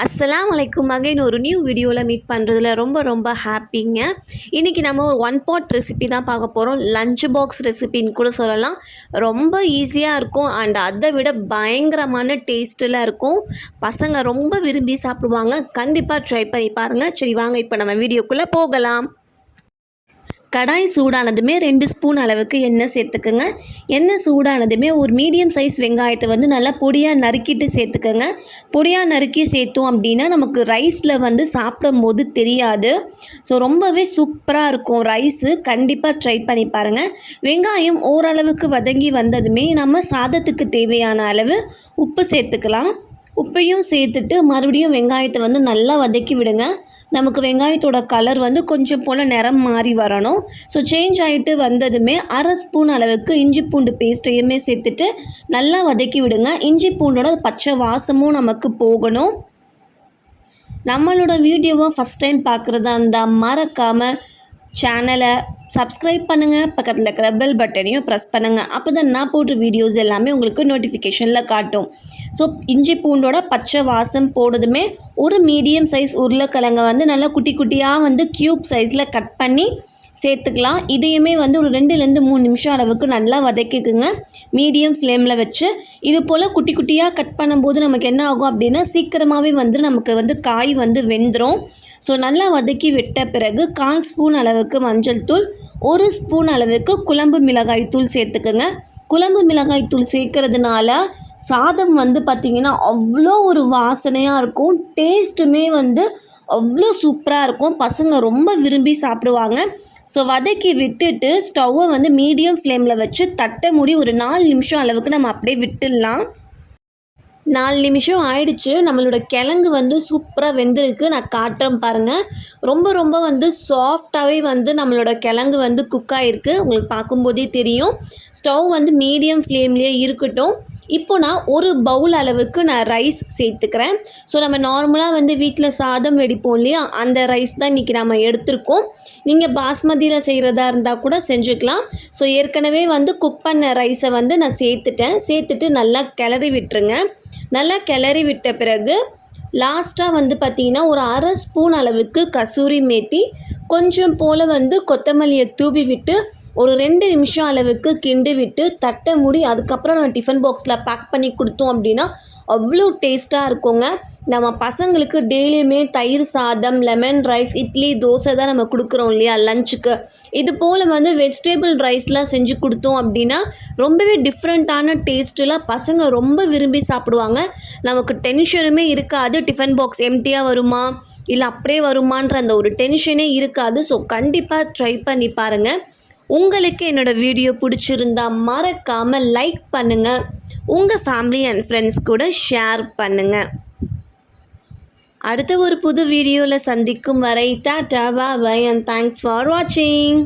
அஸ்ஸலாமு அலைக்கும். அகைன் ஒரு நியூ வீடியோவில் மீட் பண்ணுறதுல ரொம்ப ஹாப்பிங்க. இன்றைக்கி நம்ம ஒரு ஒன் பாட் ரெசிபி தான் பார்க்க போகிறோம். லஞ்ச் பாக்ஸ் ரெசிபின்னு கூட சொல்லலாம். ரொம்ப ஈஸியாக இருக்கும் அண்ட் அதை விட பயங்கரமான டேஸ்ட்டில் இருக்கும். பசங்க ரொம்ப விரும்பி சாப்பிடுவாங்க. கண்டிப்பாக ட்ரை பண்ணி பாருங்கள். சரி வாங்க இப்போ நம்ம வீடியோக்குள்ளே போகலாம். கடாய் சூடானதுமே 2 ஸ்பூன் அளவுக்கு எண்ணெய் சேர்த்துக்குங்க. எண்ணெய் சூடானதுமே ஒரு மீடியம் சைஸ் வெங்காயத்தை வந்து நல்லா பொடியாக நறுக்கிட்டு சேர்த்துக்கோங்க. பொடியாக நறுக்கி சேர்த்தோம் அப்படின்னா நமக்கு ரைஸில் சாப்பிடும் போது தெரியாது. ஸோ ரொம்பவே சூப்பராக இருக்கும் ரைஸு. கண்டிப்பாக ட்ரை பண்ணி பாருங்கள். வெங்காயம் ஓரளவுக்கு வதங்கி வந்ததுமே நம்ம சாதத்துக்கு தேவையான அளவு உப்பு சேர்த்துக்கலாம். உப்பையும் சேர்த்துட்டு மறுபடியும் வெங்காயத்தை நல்லா வதக்கி விடுங்க. நமக்கு வெங்காயத்தோட கலர் கொஞ்சம் போல் நிறம் மாறி வரணும். ஸோ சேஞ்ச் ஆகிட்டு வந்ததுமே 1/2 ஸ்பூன் அளவுக்கு இஞ்சி பூண்டு பேஸ்ட்டையுமே சேர்த்துட்டு நல்லா வதக்கி விடுங்க. இஞ்சி பூண்டோட பச்சை வாசமும் நமக்கு போகணும். நம்மளோட வீடியோவை ஃபஸ்ட் டைம் பார்க்குறதா இருந்தால் மறக்காமல் சேனலை சப்ஸ்கிரைப் பண்ணுங்கள். பக்கத்தில் இருக்கிற பெல் பட்டனையும் ப்ரெஸ் பண்ணுங்கள். அப்போ தான் நான் போடுற வீடியோஸ் எல்லாமே உங்களுக்கு நோட்டிஃபிகேஷனில் காட்டும். ஸோ இஞ்சி பூண்டோட பச்சை வாசம் போடுறதுமே ஒரு மீடியம் சைஸ் உருளைக்கிழங்கை நல்லா குட்டி குட்டியாக க்யூப் சைஸில் கட் பண்ணி சேர்த்துக்கலாம். இதையுமே ஒரு 2லேருந்து 3 நிமிஷம் அளவுக்கு நல்லா வதக்கிக்குங்க மீடியம் ஃப்ளேமில் வச்சு. இது போல் குட்டி குட்டியாக கட் பண்ணும்போது நமக்கு என்ன ஆகும் அப்படின்னா சீக்கிரமாகவே நமக்கு காய் வெந்துடும். ஸோ நல்லா வதக்கி விட்ட பிறகு 1/4 ஸ்பூன் அளவுக்கு மஞ்சள் தூள், 1 ஸ்பூன் அளவுக்கு குழம்பு மிளகாய் தூள் சேர்த்துக்குங்க. குழம்பு மிளகாய் தூள் சேர்க்கறதுனால சாதம் பார்த்திங்கன்னா அவ்வளோ ஒரு வாசனையாக இருக்கும். டேஸ்ட்டுமே அவ்வளோ சூப்பராக இருக்கும். பசங்க ரொம்ப விரும்பி சாப்பிடுவாங்க. ஸோ வதக்கி விட்டுட்டு ஸ்டவ்வை மீடியம் ஃப்ளேமில் வச்சு தட்டை மூடி ஒரு 4 நிமிஷம் அளவுக்கு நம்ம அப்படியே விட்டுடலாம். 4 நிமிஷம் ஆயிடுச்சு. நம்மளோட கிழங்கு சூப்பராக வெந்திருக்கு. நான் காட்டுறேன் பாருங்கள். ரொம்ப சாஃப்டாகவே நம்மளோட கிழங்கு குக் ஆகிருக்கு. உங்களுக்கு பார்க்கும்போதே தெரியும். ஸ்டவ் மீடியம் ஃப்ளேம்லேயே இருக்கட்டும். இப்போ நான் ஒரு பவுல் அளவுக்கு நான் ரைஸ் சேர்த்துக்கிறேன். ஸோ நம்ம நார்மலாக வீட்டில் சாதம் வெடிப்போம் இல்லையா, அந்த ரைஸ் தான் இன்றைக்கி நம்ம எடுத்திருக்கோம். நீங்கள் பாஸ்மதியில் செய்கிறதா இருந்தால் கூட செஞ்சுக்கலாம். ஸோ ஏற்கனவே குக் பண்ண ரைஸை நான் சேர்த்துட்டு நல்லா கிளறி விட்டுருங்க. நல்லா கிளறி விட்ட பிறகு லாஸ்ட்டாக பார்த்திங்கன்னா ஒரு 1/2 ஸ்பூன் அளவுக்கு கசூரி மேத்தி, கொஞ்சம் போல் கொத்தமல்லியை தூவி விட்டு ஒரு 2 நிமிஷம் அளவுக்கு கிண்டி விட்டு தட்டை மூடி அதுக்கப்புறம் நம்ம டிஃபன் பாக்ஸில் பேக் பண்ணி கொடுத்தோம் அப்படின்னா அவ்வளோ டேஸ்ட்டாக இருக்குங்க. நம்ம பசங்களுக்கு டெய்லியுமே தயிர் சாதம், லெமன் ரைஸ், இட்லி, தோசை தான் நம்ம கொடுக்குறோம் இல்லையா லஞ்சுக்கு. இது போல் வெஜிடேபிள் ரைஸ்லாம் செஞ்சு கொடுத்தோம் அப்படின்னா ரொம்பவே டிஃப்ரெண்ட்டான டேஸ்ட்டில் பசங்க ரொம்ப விரும்பி சாப்பிடுவாங்க. நமக்கு டென்ஷனுமே இருக்காது. டிஃபன் பாக்ஸ் எம்டியாக வருமா இல்லை அப்படியே வருமான்ற அந்த ஒரு டென்ஷனே இருக்காது. ஸோ கண்டிப்பாக ட்ரை பண்ணி பாருங்கள். உங்களுக்கு என்னோடய வீடியோ பிடிச்சிருந்தால் மறக்காமல் லைக் பண்ணுங்கள். உங்கள் ஃபேமிலி அண்ட் ஃப்ரெண்ட்ஸ் கூட ஷேர் பண்ணுங்கள். அடுத்த ஒரு புது வீடியோவில் சந்திக்கும் வரை டாடா பாய் அண்ட் தேங்க்ஸ் ஃபார் வாட்சிங்.